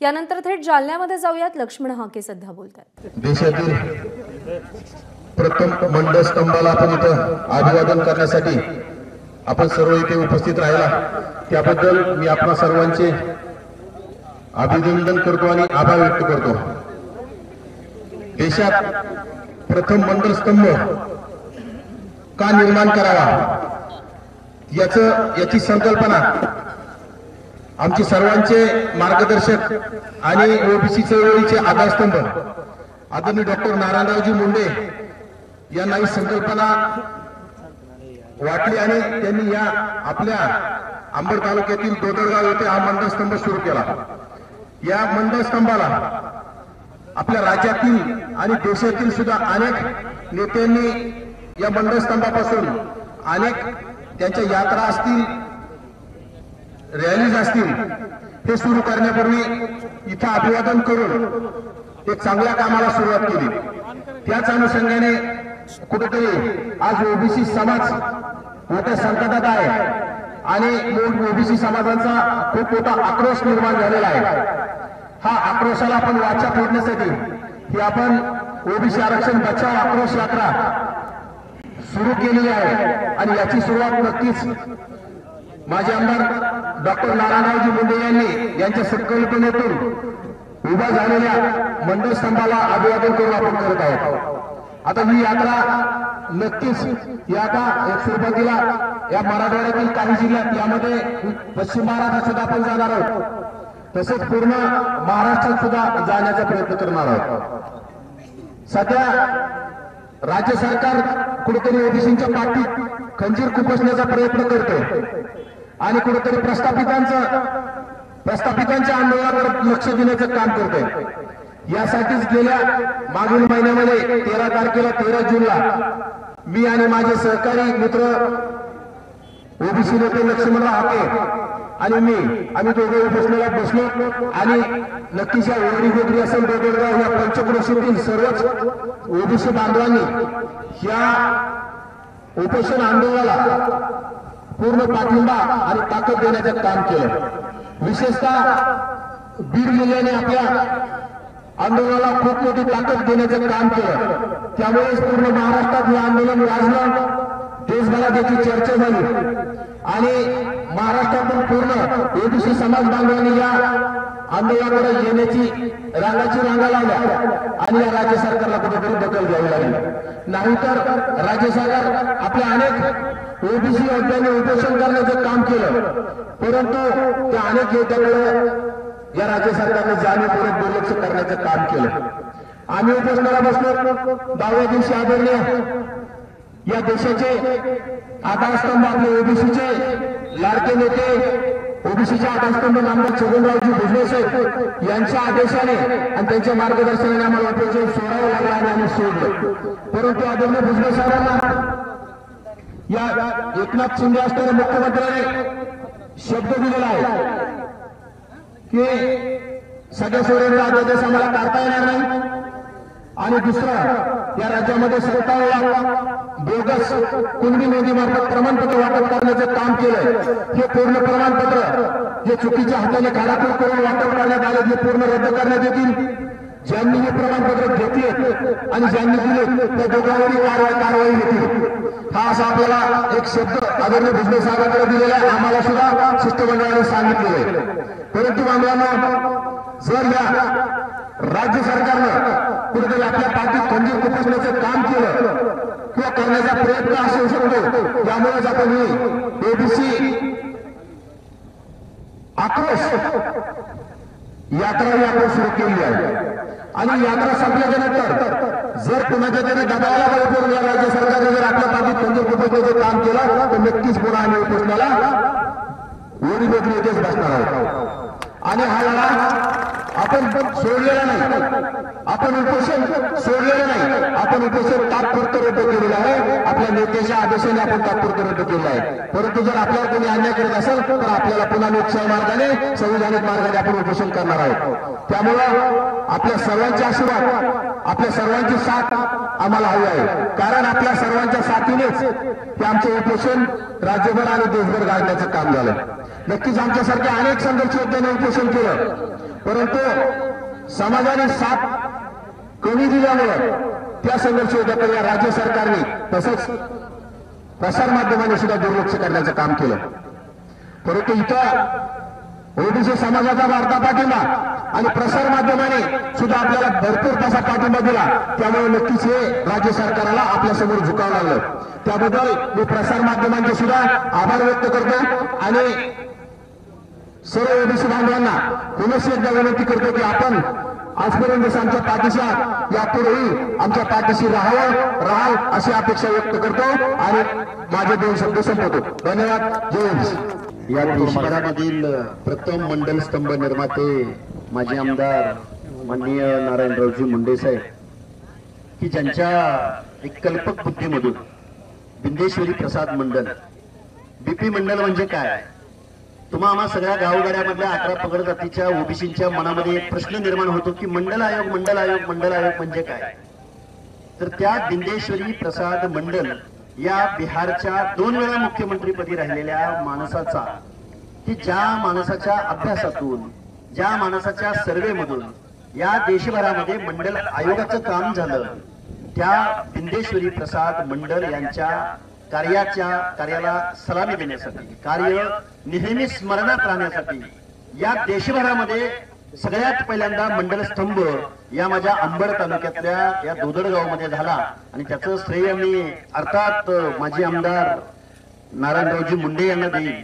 यानंतर थेट जालन्यामध्ये जाऊयात. लक्ष्मण हाके सध्या बोलतात. देशातील प्रथम मंडळ स्तंभाला आपण इथं अभिवादन करण्यासाठी आपण सर्व इथे उपस्थित राहिला त्याबद्दल मी आपणा सर्वांचे अभिनंदन करतो आणि आभार व्यक्त करतो। देशात प्रथम मंडळ स्तंभ का निर्माण करावा याची संकल्पना आमचे सर्वांचे मार्गदर्शक आणि ओबीसी चळवळीचे आधारस्तंभ आदरणीय डॉक्टर नारायणरावजी मुंडे यांना ही संकल्पना वाटली आणि त्यांनी या आपल्या अंबड तालुक्यातील दोदरगाव येथे हा मंडळ स्तंभ सुरू केला। या मंडळ स्तंभाला आपल्या राज्यातील आणि देशातील सुद्धा अनेक नेत्यांनी या मंडळ स्तंभापासून अनेक त्यांच्या यात्रा असतील, रॅलीज असतील, हे सुरू करण्यापूर्वी इथं अभिवादन करून एक चांगल्या कामाला सुरुवात केली। त्याच अनुषंगाने कुठेतरी आज ओबीसी समाज मोठ्या संकटात आहे आणि ओबीसी समाजाचा खूप मोठा आक्रोश निर्माण झालेला आहे। हा आक्रोशाला आपण वाचा फोडण्यासाठी ही आपण ओबीसी आरक्षण बचाव आक्रोश यात्रा सुरू केलेली आहे आणि याची सुरुवात नक्कीच माजी आमदार डॉक्टर नारायणरावजी मुंडे यांनी यांच्या संकल्पनेतून उभा झालेल्या मंडळ स्तंभाला अभिवादन करून आपण करत आहोत। आता ही यात्रा नक्कीच एक सुरुवातीला या मराठवाड्यातील काही जिल्ह्यात यामध्ये पश्चिम महाराष्ट्रात सुद्धा आपण जाणार आहोत, तसेच पूर्ण महाराष्ट्रात सुद्धा जाण्याचा प्रयत्न करणार आहोत। सध्या राज्य सरकार कुठेतरी ओबीसींच्या पाठीत खंजीर खुपसण्याचा प्रयत्न करते आणि कुठेतरी प्रस्थापितांच्या आंदोलनावर लक्ष देण्याचं काम करते। यासाठीच गेल्या मागील महिन्यामध्ये 13 जूनला मी आणि माझे सहकारी मित्र ओबीसी नेते लक्ष्मणराव हाके आणि आम्ही दोघे उपोषणाला बसलो आणि नक्कीच या ओरडी गोत्री असेल, दोदरगाव या पंचक्रोशीतील सर्वच ओबीसी बांधवांनी या उपोषण आंदोलनाला पूर्ण पाठिंबा आणि ताकद देण्याचं काम केलं। विशेषतः बीड जिल्ह्याने आपल्या आंदोलनाला खूप मोठी ताकद देण्याचं काम केलं, त्यामुळेच पूर्ण महाराष्ट्रात हे आंदोलन गाजलं, देशभरात याची चर्चा झाली आणि महाराष्ट्रातून पूर्ण ओबीसी समाज बांधवांनी या आंदोलनाकडे येण्याची रांगा लावल्या आणि या राज्य सरकारला कुठेतरी दखल घ्यावी लागली। नाहीतर राज्य सरकार आपल्या अनेक ओबीसी योद्ध्यांनी उपोषण करण्याचं काम केलं, परंतु त्या अनेक योद्ध्याकडे या राज्य सरकारने जाणीवपूर्वक दुर्लक्ष करण्याचं काम केलं। आम्ही उपोषणाला बसलो 10व्या दिवशी आदरणीय या देशाचे आधारस्तंभ आपले ओबीसीचे लाडके नेते ओबीसीचे आधारस्तंभ नामदार छगनरावजी भुजबळ साहेब यांच्या आदेशाने आणि त्यांच्या मार्गदर्शनाने आम्हाला उपोषण सोडावं लागलं आणि आम्ही सोडलं। परंतु आदरणीय भुजबळ साहेबांना या एकनाथ शिंदे असणाऱ्या मुख्यमंत्र्याने शब्द दिलेला आहे की सगळ्या सोयऱ्यांचा अध्यादेश आम्हाला काढता येणार नाही आणि दुसरं या राज्यामध्ये 57 लाख बोगस कुणबी नोंदीमार्फत प्रमाणपत्र वाटप करण्याचं काम केलंय। हे पूर्ण प्रमाणपत्र जे चुकीच्या हाताने काढापूर करून वाटप करण्यात आले ते पूर्ण रद्द करण्यात येतील। ज्यांनी हे प्रमाणपत्र घेतले आणि ज्यांनी दिले त्या दोघांवरही कारवाई होतील। हा असा आपल्याला एक शब्द आदरणीय भुजबळ साहेबांकडे दिलेला आहे, आम्हाला सुद्धा शिष्टमंडळाने सांगितलेलं आहे। परंतु बांधवांनो, जर या राज्य सरकारनं कुठेतरी आपल्या पाठीत खंजीर खुपसण्याचं काम केलं किंवा करण्याचा प्रयत्न असू शकतो, त्यामुळेच आपण ही ओबीसी आक्रोश यात्रा आपण सुरू केली आहे आणि यात्रा संपल्याच्या नंतर जर कुणाच्या तरी दबावाला बळी पडून या राज्य सरकारने जर आपल्या पाठीत खंजीर खुपसण्याचं काम केलं तर नक्कीच पुन्हा आम्ही उपोषणाला ओरी बेकरी येथेच बसणार आहोत आणि हा लढा आपण सोडलेला नाही, आपण उपोषण सोडलेलं नाही, आपण उपोषण तात्पुरतं रद्द केलेलं आहे। आपल्या नेत्याच्या आदेशाने आपण तात्पुरतं रद्द केलं आहे। परंतु जर आपल्याला कोणी अन्याय करत असेल तर आपल्याला पुन्हा लोकशाही मार्गाने, संविधानिक मार्गाने आपण उपोषण करणार आहोत। त्यामुळं आपल्या सर्वांचे आशीर्वाद, आपल्या सर्वांची साथ आम्हाला हवी आहे, कारण आपल्या सर्वांच्या साथीनेच हे आमचे उपोषण राज्यभर आणि देशभर गाजण्याचं काम झालं। नक्कीच आमच्यासारख्या अनेक संघर्ष योद्ध्यांनी उपोषण केलं, परंतु समाजाने साथ कमी दिल्यामुळे त्या संघर्ष उद्या या राज्य सरकारने तसंच प्रसार माध्यमाने सुद्धा दुर्लक्ष करण्याचं काम केलं. परंतु इथं ओबीसी समाजाचा वाढता पाठिंबा आणि प्रसार माध्यमाने सुद्धा आपल्याला भरपूर तसा पाठिंबा दिला. त्यामुळे नक्कीच हे राज्य सरकारला आपल्यासमोर झुकावं लागलं. त्याबद्दल मी प्रसार माध्यमांचे सुद्धा आभार व्यक्त करतो आणि सर्व ओबीसी बांधवांना पुनश्च एकदा विनंती करतो की आपण आजपर्यंत आमच्या पाठीशी आहात, यापुढेही आमच्या पाठीशी राहाल अशी अपेक्षा व्यक्त करतो आणि माझे 2 शब्द संपवतो. धन्यवाद. जय ओबीसी. या देशभरामधील प्रथम मंडल स्तंभ निर्माते माजी आमदार माननीय नारायणरावजी मुंडे साहेब, की ज्यांच्या एक कल्पक बुद्धीमधून बिंदेश्वरी प्रसाद मंडल, बीपी मंडल म्हणजे काय, तुम्हा आम्हा सगळ्या गावगाड्यामधल्या 11 पगड जातीच्या ओबीसींच्या मनामध्ये एक प्रश्न निर्माण होतो की मंडल आयोग मंडल आयोग मंडल आयोग म्हणजे काय. तर त्या बिंदेश्वरी प्रसाद मंडल या बिहारच्या 2 वेळा मुख्यमंत्रीपदी राहिलेल्या माणसाचा, की ज्या माणसाच्या अभ्यासातून, ज्या माणसाच्या सर्वेमधून या देशभरामध्ये मंडल आयोगाचं काम झालं, त्या बिंदेश्वरी प्रसाद मंडल यांच्या कार्याला सलामी देण्यासाठी, कार्य नेहमी स्मरणात राहण्यासाठी या देशभरामध्ये सगळ्यात पहिल्यांदा मंडल स्तंभ या माझ्या अंबड तालुक्यातल्या या दोदडगावमध्ये झाला. आणि त्याचं श्रेय मी अर्थात माजी आमदार नारायणरावजी मुंडे यांना देईन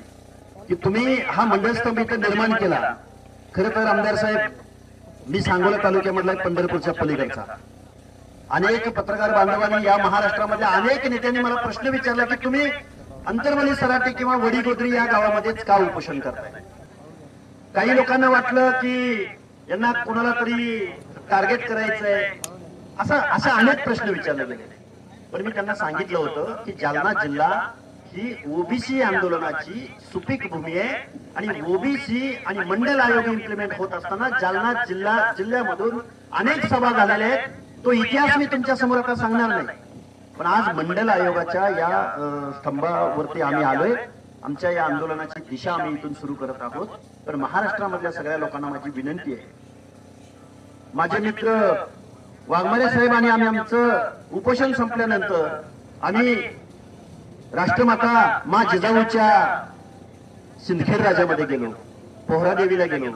की तुम्ही हा मंडल स्तंभ इथं निर्माण केला. खरं तर आमदार साहेब, मी सांगोला तालुक्यामधला पंढरपूरच्या पलीकडचा, अनेक पत्रकार बांधवांनी या महाराष्ट्रामध्ये अनेक नेत्यांनी मला प्रश्न विचारला की तुम्ही अंतरमली सराटी किंवा वडीगोद्री या गावामध्येच का उपोषण करताय. काही लोकांना वाटलं की यांना कोणाला तरी टार्गेट करायचंय, असा अनेक प्रश्न विचारले गेले. पण मी त्यांना सांगितलं होतं की जालना जिल्हा ही ओबीसी आंदोलनाची सुपीक भूमी आहे आणि ओबीसी आणि मंडल आयोग इम्प्लिमेंट होत असताना जालना जिल्ह्यामधून अनेक सभा झालेल्या आहेत. तो इतिहास मी तुमच्या समोर आता सांगणार नाही. पण आज मंडल आयोगाच्या या स्तंभावरती आम्ही आलोय. आमच्या या आंदोलनाची दिशा आम्ही इथून सुरू करत आहोत. पण महाराष्ट्रामधल्या सगळ्या लोकांना माझी विनंती आहे, माझे मित्र वाघमारे साहेब आणि आम्ही आमचं उपोषण संपल्यानंतर आम्ही राष्ट्रमाता मा जिजाऊच्या सिंदखेड राजामध्ये गेलो, पोहरादेवीला गेलो,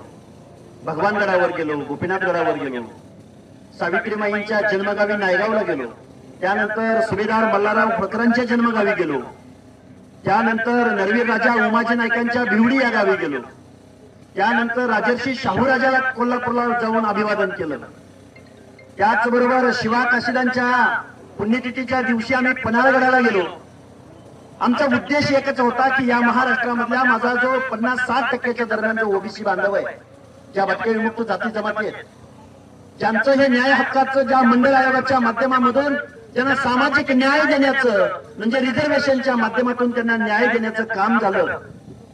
भगवानगडावर गेलो, गोपीनाथगडावर गेलो, सावित्रीमाईंच्या जन्मगावी नायगावला गेलो, त्यानंतर सुभेदार मल्हारराव होळकरांच्या जन्मगावी गेलो, त्यानंतर नरवीर राजा उमाजी नाईकांच्या भिवडी या गावी गेलो, त्यानंतर राजर्षी शाहू राजाला कोल्हापूरला जाऊन अभिवादन केलं. त्याचबरोबर शिवा काशीदांच्या पुण्यतिथीच्या दिवशी आम्ही पन्हाळगडाला गेलो. आमचा उद्देश एकच होता की या महाराष्ट्रामधल्या माझा जो 50-60% दरम्यान जो ओबीसी बांधव आहे, ज्या भटके विमुक्त जाती जमाती आहेत, ज्यांचं हे न्याय हक्काचं ज्या मंडळ आयोगाच्या माध्यमामधून त्यांना सामाजिक न्याय देण्याचं, म्हणजे रिझर्वेशनच्या माध्यमातून त्यांना न्याय देण्याचं काम झालं,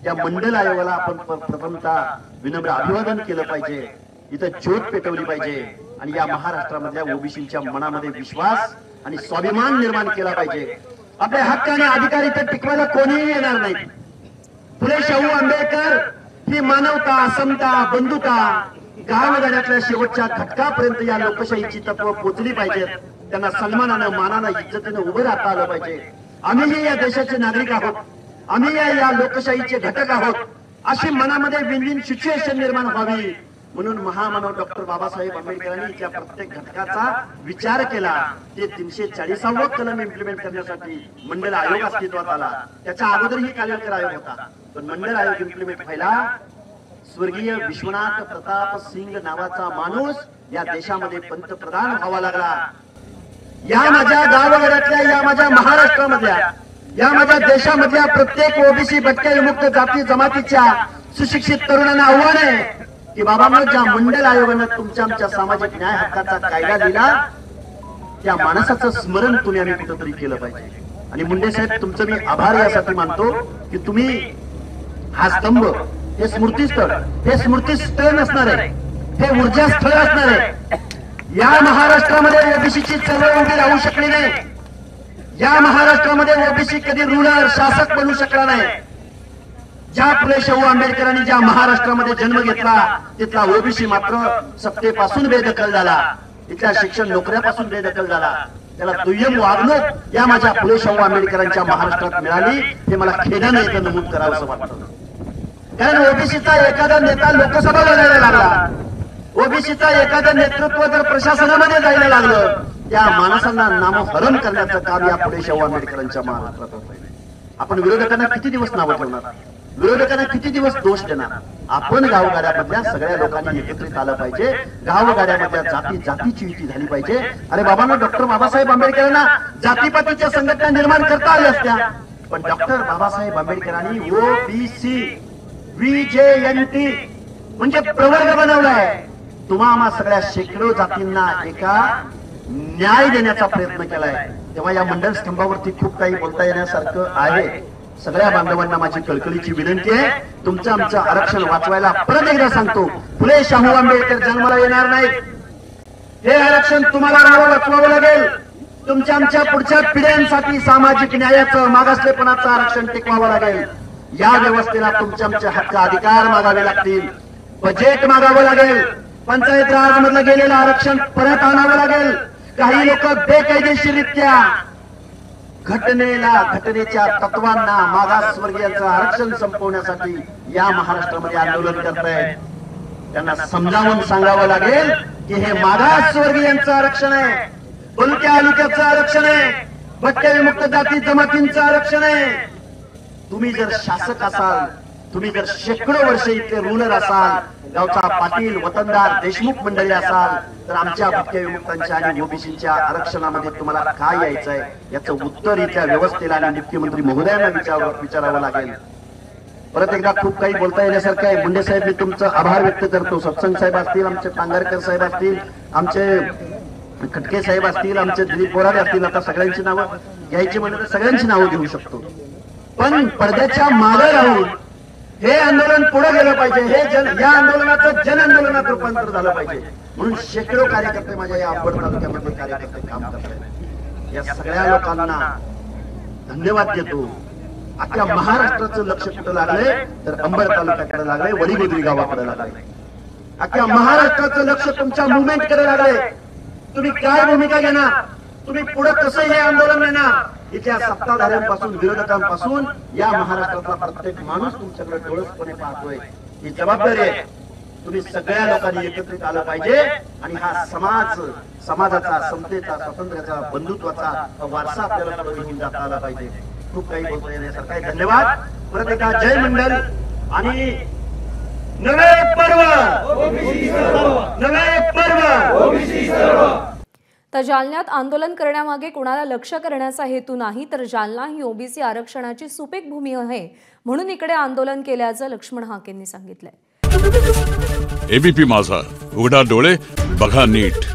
त्या मंडल आयोगाला आपण प्रथमतः विनम्र अभिवादन केलं पाहिजे, इथं ज्योत पेटवली पाहिजे आणि या महाराष्ट्रामधल्या ओबीसींच्या मनामध्ये विश्वास आणि स्वाभिमान निर्माण केला पाहिजे. आपले हक्क आणि अधिकार इथे टिकवायला कोणीही येणार नाही. फुले शाहू आंबेडकर ही मानवता, समता, बंधुता गावगाड्यातल्या शेवटच्या घटकापर्यंत या लोकशाहीची तत्व पोचली पाहिजेत. त्यांना सन्मानानं, मानानं, इज्जतीनं उभं राहता आलं पाहिजे. आम्हीही या देशाचे नागरिक आहोत, आम्ही या लोकशाहीचे घटक आहोत, अशी मनामध्ये विन विन सिच्युएशन निर्माण व्हावी म्हणून महामानव डॉक्टर बाबासाहेब आंबेडकरांनी त्या प्रत्येक घटकाचा विचार केला. ते 340वा कलम इम्प्लिमेंट करण्यासाठी मंडल आयोग अस्तित्वात आला. त्याच्या अगोदरही कालेलकर आयोग होता, पण मंडल आयोग इम्प्लिमेंट व्हायला स्वर्गीय विश्वनाथ प्रताप सिंग नावाचा माणूस या देशामध्ये पंतप्रधान व्हावा लागला. या माझ्या गावाघरातल्या, या माझ्या महाराष्ट्रामधल्या, या माझ्या देशामधल्या प्रत्येक ओबीसी भटक्या विमुक्त जाती जमातीच्या सुशिक्षित तरुणांना आव्हान आहे की बाबांनो, ज्या मंडल आयोगानं तुमच्या आमच्या सामाजिक न्याय हक्काचा कायदा दिला, त्या माणसाचं स्मरण तुम्ही आम्ही कुठंतरी केलं पाहिजे. आणि मुंडे साहेब, तुमचं मी आभार यासाठी मानतो की तुम्ही हा स्तंभ, हे स्मृतीस्थळ, हे स्मृतीस्थळ नसणार आहे, हे ऊर्जा स्थळ असणार आहे. या महाराष्ट्रामध्ये ओबीसीची चळवळ उभी राहू शकली नाही. या महाराष्ट्रामध्ये ओबीसी कधी रूलर, शासक बनू शकला नाही. ज्या फुले शाहू आंबेडकरांनी ज्या महाराष्ट्रामध्ये जन्म घेतला तिथला ओबीसी मात्र सत्तेपासून बेदखल झाला, इथल्या शिक्षण नोकऱ्यापासून बेदखल झाला. त्याला दुय्यम वागणूक या माझ्या फुले शाहू आंबेडकरांच्या महाराष्ट्रात मिळाली हे मला खेदानं इथं नमूद करावंसं वाटतं. कारण ओबीसीचा एखादा नेता लोकसभा लढायला लागला, ओबीसीचा एखादं नेतृत्व जर प्रशासनामध्ये जायला लागलं, त्या माणसांना नामोहरम करण्याचं काम या फुले शाहू आंबेडकरांच्या महाराष्ट्रात होत. आपण विरोधकांना किती दिवस नावं ठेवणार, विरोधकांना किती दिवस दोष देणार. आपण गावगाड्यामधल्या सगळ्या लोकांनी एकत्रित आलं पाहिजे, गावगाड्यामधल्या जातीची युती झाली पाहिजे. अरे बाबांनो, डॉक्टर बाबासाहेब आंबेडकरांना जातीपातीच्या संघटना निर्माण करता आल्या असत्या, पण डॉक्टर बाबासाहेब आंबेडकरांनी ओबीसी VJNT म्हणजे प्रवर्ग बनवलाय. तुम्हा सगळ्या शेकडो जातींना एका न्याय देण्याचा प्रयत्न केलाय. तेव्हा या मंडल स्तंभावरती खूप काही बोलता येण्यासारखं आहे. सगळ्या बांधवांना माझी कळकळीची विनंती आहे, तुमचं आमचं आरक्षण वाचवायला परत एकदा सांगतो, फुले शाहू आंबेडकर जन्माला येणार नाहीत. हे आरक्षण तुम्हाला वाचवावं लागेल. तुमच्या आमच्या पुढच्या पिढ्यांसाठी सामाजिक न्यायाचं, मागासलेपणाचं आरक्षण टिकवावं लागेल. या व्यवस्थेला तुमच्या आमचे हक्क अधिकार मागावे लागतील, बजेट मागावं लागेल, पंचायत राज मधलं गेलेलं आरक्षण परत आणावं लागेल. काही लोक बेकायदेशीररित्या घटनेच्या तत्वांना, मागासवर्गीयांचं आरक्षण संपवण्यासाठी या महाराष्ट्रामध्ये आंदोलन करतायत. त्यांना समजावून सांगावं लागेल की हे मागासवर्गीयांचं आरक्षण आहे, भलत्या अलुक्याचं आरक्षण आहे, भटक्या विमुक्त जाती जमातींचं आरक्षण आहे. तुम्ही जर शासक असाल, तुम्ही जर शेकडो वर्ष इथले रूलर असाल, गावचा पाटील, वतनदार, देशमुख मंडळी असाल, तर आमच्या भटक्या विमुक्तांच्या आणि ओबीसीच्या आरक्षणामध्ये तुम्हाला काय यायचंय याचं उत्तर इथल्या व्यवस्थेला आणि मुख्यमंत्री महोदयांना विचारावं लागेल. परत एकदा खूप काही बोलता येण्यासारखं आहे. मुंडे साहेब, मी तुमचं आभार व्यक्त करतो. सत्संग साहेब असतील, आमचे पांगारकर साहेब असतील, आमचे खटके साहेब असतील, आमचे दिलीप बोराडे असतील, आता सगळ्यांची नावं घ्यायची म्हणलं तर सगळ्यांची नावं घेऊ शकतो. पण पडद्याच्या मागे राहून हे आंदोलन पुढे गेलं पाहिजे, या आंदोलनाचं जन आंदोलनात रूपांतर झालं पाहिजे. म्हणून शेकडो कार्यकर्ते माझ्या या अंबड तालुक्यामध्ये कार्यकर्ते काम करतात. या सगळ्या लोकांना धन्यवाद देतो. अख्ख्या महाराष्ट्राचं लक्ष कुठं लागलंय तर अंबड तालुक्याकडे लागलंय, वडीगोद्री गावाकडे लागलंय. अख्ख्या महाराष्ट्राचं लक्ष तुमच्या मुवमेंट कडे लागलंय. तुम्ही काय भूमिका घेणार, तुम्ही पुढे कसं हे आंदोलन नेणार, इथल्या सत्ताधाऱ्यांपासून विरोधकांपासून या महाराष्ट्रातला प्रत्येक माणूस तुमच्याकडे डोळसपणे पाहतोय. ही जबाबदारी आहे. तुम्ही सगळ्या लोकांनी एकत्रित आलं पाहिजे आणि हा समाजाचा, समतेचा, स्वातंत्र्याचा, बंधुत्वाचा वारसा आपल्याला पुढे घेऊन जाता आला पाहिजे. खूप काही बोलता येण्यासारखं आहे. धन्यवाद. परत एकदा जय मंडल आणि नवे पर्व. तर जालन्यात आंदोलन करण्यामागे कुणाला लक्ष्य करण्याचा हेतू नाही, तर जालना ही ओबीसी आरक्षणाची सुपीक भूमी आहे म्हणून इकडे आंदोलन केल्याचं लक्ष्मण हाकेंनी सांगितलंय. एबीपी माझा, उघडा डोळे बघा नीट.